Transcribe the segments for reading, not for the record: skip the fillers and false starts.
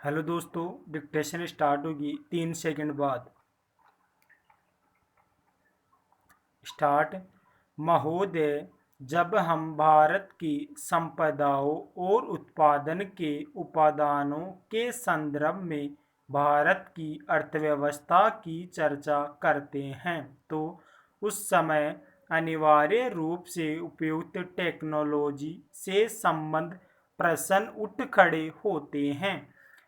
Hello दोस्तों, dictation start होगी 3 second बाद। स्टार्ट। महोदय, जब हम भारत की संपदाओं और उत्पादन के उपादानों के संदर्भ में भारत की अर्थव्यवस्था की चर्चा करते हैं तो उस समय अनिवार्य रूप से उपयुक्त टेक्नोलॉजी से संबंध प्रश्न उठ खड़े होते हैं।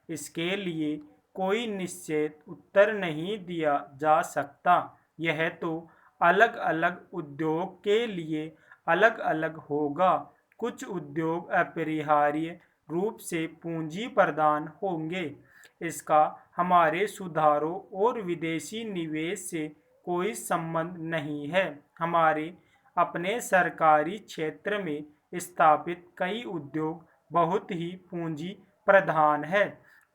इसके लिए कोई निश्चित उत्तर नहीं दिया जा सकता। यह तो अलग अलग उद्योग के लिए अलग अलग होगा। कुछ उद्योग अपरिहार्य रूप से पूंजी प्रदान होंगे। इसका हमारे सुधारों और विदेशी निवेश से कोई संबंध नहीं है। हमारे अपने सरकारी क्षेत्र में स्थापित कई उद्योग बहुत ही पूंजी प्रधान है।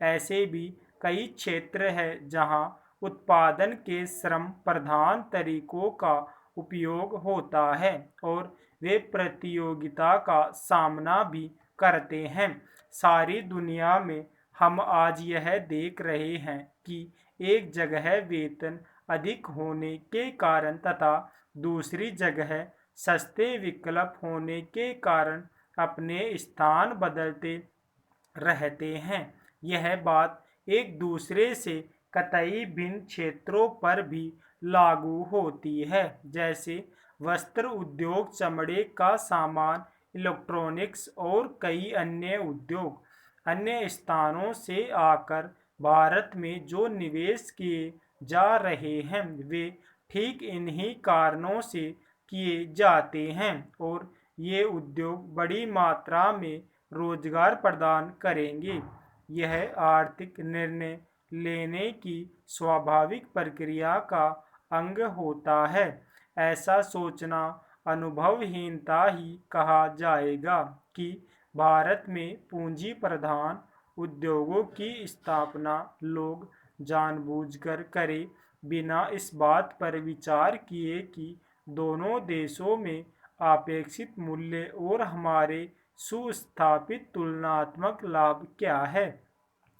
ऐसे भी कई क्षेत्र हैं जहां उत्पादन के श्रम प्रधान तरीकों का उपयोग होता है और वे प्रतियोगिता का सामना भी करते हैं। सारी दुनिया में हम आज यह देख रहे हैं कि एक जगह वेतन अधिक होने के कारण तथा दूसरी जगह सस्ते विकल्प होने के कारण अपने स्थान बदलते रहते हैं। यह बात एक दूसरे से कतई भिन्न क्षेत्रों पर भी लागू होती है, जैसे वस्त्र उद्योग, चमड़े का सामान, इलेक्ट्रॉनिक्स और कई अन्य उद्योग अन्य स्थानों से आकर भारत में जो निवेश किए जा रहे हैं वे ठीक इन्हीं कारणों से किए जाते हैं और ये उद्योग बड़ी मात्रा में रोजगार प्रदान करेंगे। यह आर्थिक निर्णय लेने की स्वाभाविक प्रक्रिया का अंग होता है। ऐसा सोचना अनुभवहीनता ही कहा जाएगा कि भारत में पूंजी प्रधान उद्योगों की स्थापना लोग जानबूझकर करें, बिना इस बात पर विचार किए कि दोनों देशों में अपेक्षित मूल्य और हमारे सुस्थापित तुलनात्मक लाभ क्या है।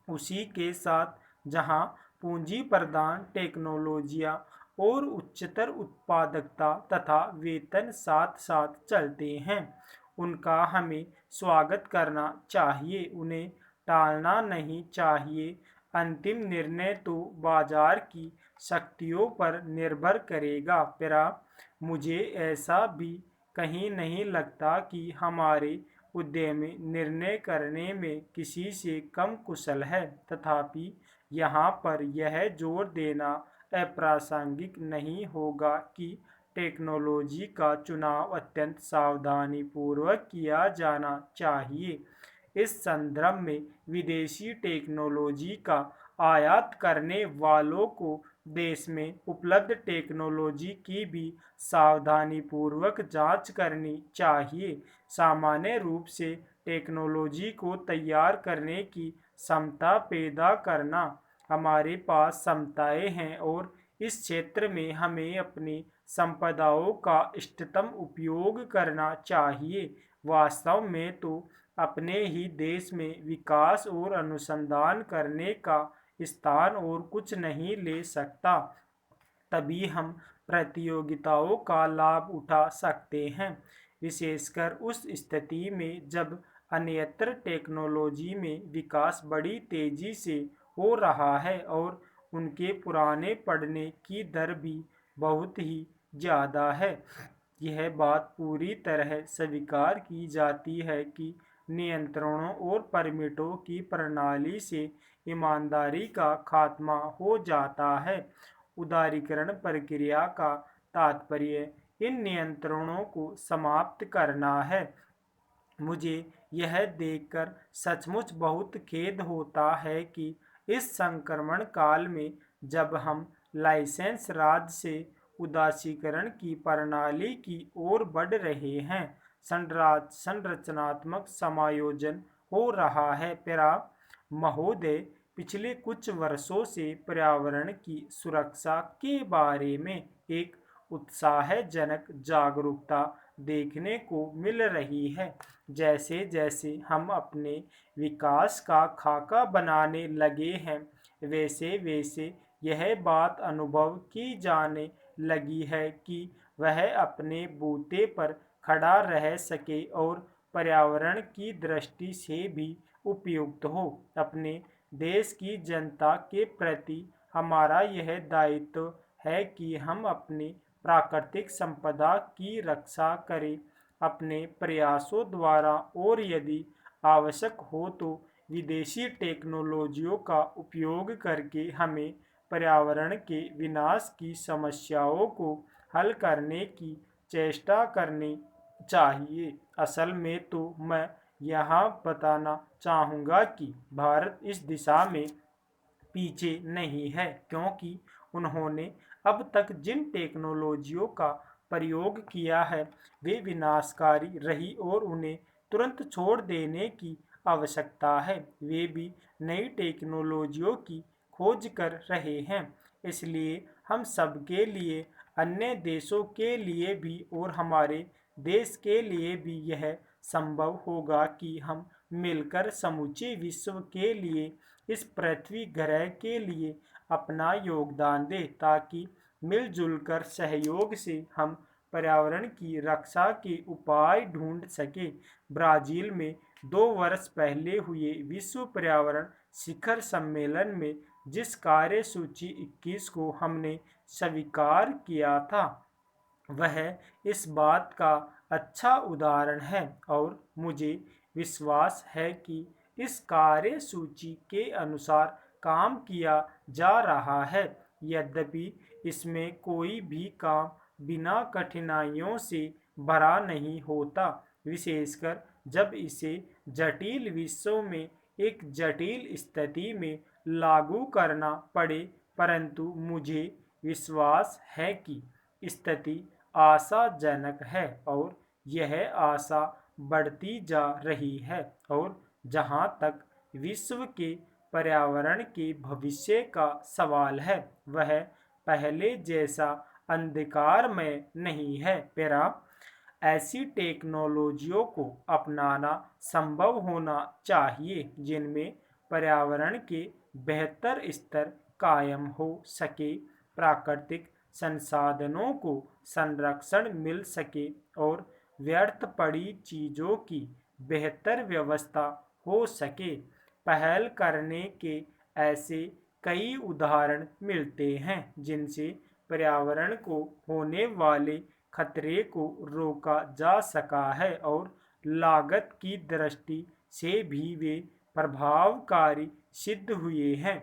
उसी के साथ जहां पूंजी प्रदान टेक्नोलॉजियां और उच्चतर उत्पादकता तथा वेतन साथ साथ चलते हैं, उनका हमें स्वागत करना चाहिए, उन्हें टालना नहीं चाहिए। अंतिम निर्णय तो बाजार की शक्तियों पर निर्भर करेगा। पर मुझे ऐसा भी कहीं नहीं लगता कि हमारे उद्यमी निर्णय करने में किसी से कम कुशल है। तथापि यहाँ पर यह जोर देना अप्रासंगिक नहीं होगा कि टेक्नोलॉजी का चुनाव अत्यंत सावधानीपूर्वक किया जाना चाहिए। इस संदर्भ में विदेशी टेक्नोलॉजी का आयात करने वालों को देश में उपलब्ध टेक्नोलॉजी की भी सावधानीपूर्वक जांच करनी चाहिए। सामान्य रूप से टेक्नोलॉजी को तैयार करने की क्षमता पैदा करना, हमारे पास क्षमताएं हैं और इस क्षेत्र में हमें अपनी संपदाओं का इष्टतम उपयोग करना चाहिए। वास्तव में तो अपने ही देश में विकास और अनुसंधान करने का स्थान और कुछ नहीं ले सकता। तभी हम प्रतियोगिताओं का लाभ उठा सकते हैं, विशेषकर उस स्थिति में जब अन्यत्र टेक्नोलॉजी में विकास बड़ी तेजी से हो रहा है और उनके पुराने पड़ने की दर भी बहुत ही ज़्यादा है। यह बात पूरी तरह स्वीकार की जाती है कि नियंत्रणों और परमिटों की प्रणाली से ईमानदारी का खात्मा हो जाता है। उदारीकरण प्रक्रिया का तात्पर्य इन नियंत्रणों को समाप्त करना है। मुझे यह देखकर सचमुच बहुत खेद होता है कि इस संक्रमण काल में जब हम लाइसेंस राज से उदासीकरण की प्रणाली की ओर बढ़ रहे हैं, संरचनात्मक समायोजन हो रहा है। पेरा महोदय, पिछले कुछ वर्षों से पर्यावरण की सुरक्षा के बारे में एक उत्साहजनक जागरूकता देखने को मिल रही है। जैसे जैसे हम अपने विकास का खाका बनाने लगे हैं, वैसे वैसे यह बात अनुभव की जाने लगी है कि वह अपने बूते पर खड़ा रह सके और पर्यावरण की दृष्टि से भी उपयुक्त हो। अपने देश की जनता के प्रति हमारा यह दायित्व है कि हम अपनी प्राकृतिक संपदा की रक्षा करें अपने प्रयासों द्वारा, और यदि आवश्यक हो तो विदेशी टेक्नोलॉजियों का उपयोग करके हमें पर्यावरण के विनाश की समस्याओं को हल करने की चेष्टा करनी चाहिए। असल में तो मैं यहाँ बताना चाहूँगा कि भारत इस दिशा में पीछे नहीं है, क्योंकि उन्होंने अब तक जिन टेक्नोलॉजियों का प्रयोग किया है वे विनाशकारी रही और उन्हें तुरंत छोड़ देने की आवश्यकता है। वे भी नई टेक्नोलॉजियों की खोज कर रहे हैं। इसलिए हम सबके लिए, अन्य देशों के लिए भी और हमारे देश के लिए भी यह संभव होगा कि हम मिलकर समूचे विश्व के लिए, इस पृथ्वी ग्रह के लिए अपना योगदान दें, ताकि मिलजुल कर सहयोग से हम पर्यावरण की रक्षा के उपाय ढूंढ सके। ब्राजील में 2 वर्ष पहले हुए विश्व पर्यावरण शिखर सम्मेलन में जिस कार्यसूची 21 को हमने स्वीकार किया था, वह इस बात का अच्छा उदाहरण है और मुझे विश्वास है कि इस कार्यसूची के अनुसार काम किया जा रहा है। यद्यपि इसमें कोई भी काम बिना कठिनाइयों से भरा नहीं होता, विशेषकर जब इसे जटिल विश्व में एक जटिल स्थिति में लागू करना पड़े। परंतु मुझे विश्वास है कि स्थिति आशाजनक है और यह आशा बढ़ती जा रही है, और जहाँ तक विश्व के पर्यावरण के भविष्य का सवाल है, वह पहले जैसा अंधकारमय नहीं है। पेरा ऐसी टेक्नोलॉजियों को अपनाना संभव होना चाहिए जिनमें पर्यावरण के बेहतर स्तर कायम हो सके, प्राकृतिक संसाधनों को संरक्षण मिल सके और व्यर्थ पड़ी चीज़ों की बेहतर व्यवस्था हो सके। पहल करने के ऐसे कई उदाहरण मिलते हैं जिनसे पर्यावरण को होने वाले खतरे को रोका जा सका है और लागत की दृष्टि से भी वे प्रभावकारी सिद्ध हुए हैं।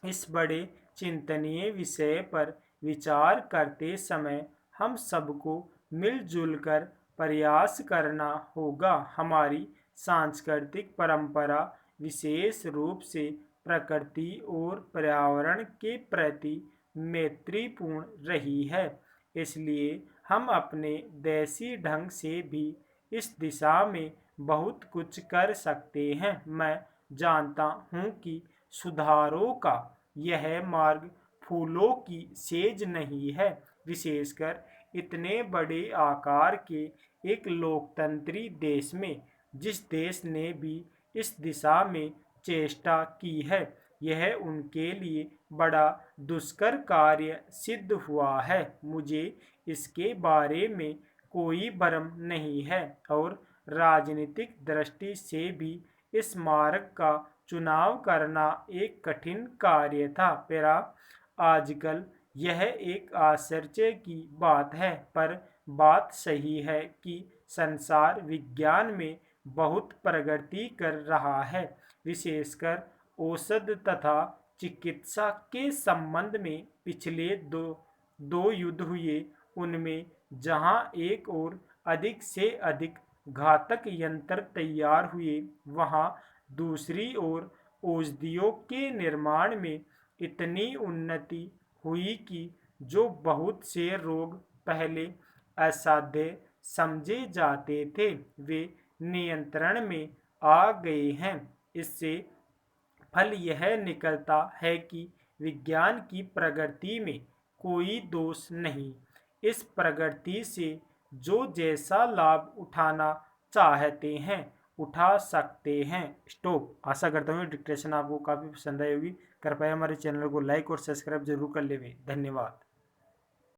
इस बड़े चिंतनीय विषय पर विचार करते समय हम सबको मिलजुल कर प्रयास करना होगा। हमारी सांस्कृतिक परंपरा विशेष रूप से प्रकृति और पर्यावरण के प्रति मैत्रीपूर्ण रही है, इसलिए हम अपने देसी ढंग से भी इस दिशा में बहुत कुछ कर सकते हैं। मैं जानता हूँ कि सुधारों का यह मार्ग फूलों की सेज नहीं है, विशेषकर इतने बड़े आकार के एक लोकतंत्री देश में। जिस देश ने भी इस दिशा में चेष्टा की है, यह उनके लिए बड़ा दुष्कर कार्य सिद्ध हुआ है। मुझे इसके बारे में कोई भ्रम नहीं है और राजनीतिक दृष्टि से भी इस मार्ग का चुनाव करना एक कठिन कार्य था। पेरा आजकल यह एक आश्चर्य की बात है, पर बात सही है कि संसार विज्ञान में बहुत प्रगति कर रहा है, विशेषकर औषध तथा चिकित्सा के संबंध में। पिछले दो युद्ध हुए, उनमें जहां एक और अधिक से अधिक घातक यंत्र तैयार हुए, वहां दूसरी ओर औषधियों के निर्माण में इतनी उन्नति हुई कि जो बहुत से रोग पहले असाध्य समझे जाते थे, वे नियंत्रण में आ गए हैं। इससे फल यह निकलता है कि विज्ञान की प्रगति में कोई दोष नहीं। इस प्रगति से जो जैसा लाभ उठाना चाहते हैं उठा सकते हैं। स्टॉप। आशा करता हूँ डिक्टेशन आपको काफ़ी पसंद आई होगी। कृपया हमारे चैनल को लाइक और सब्सक्राइब जरूर कर लें। धन्यवाद।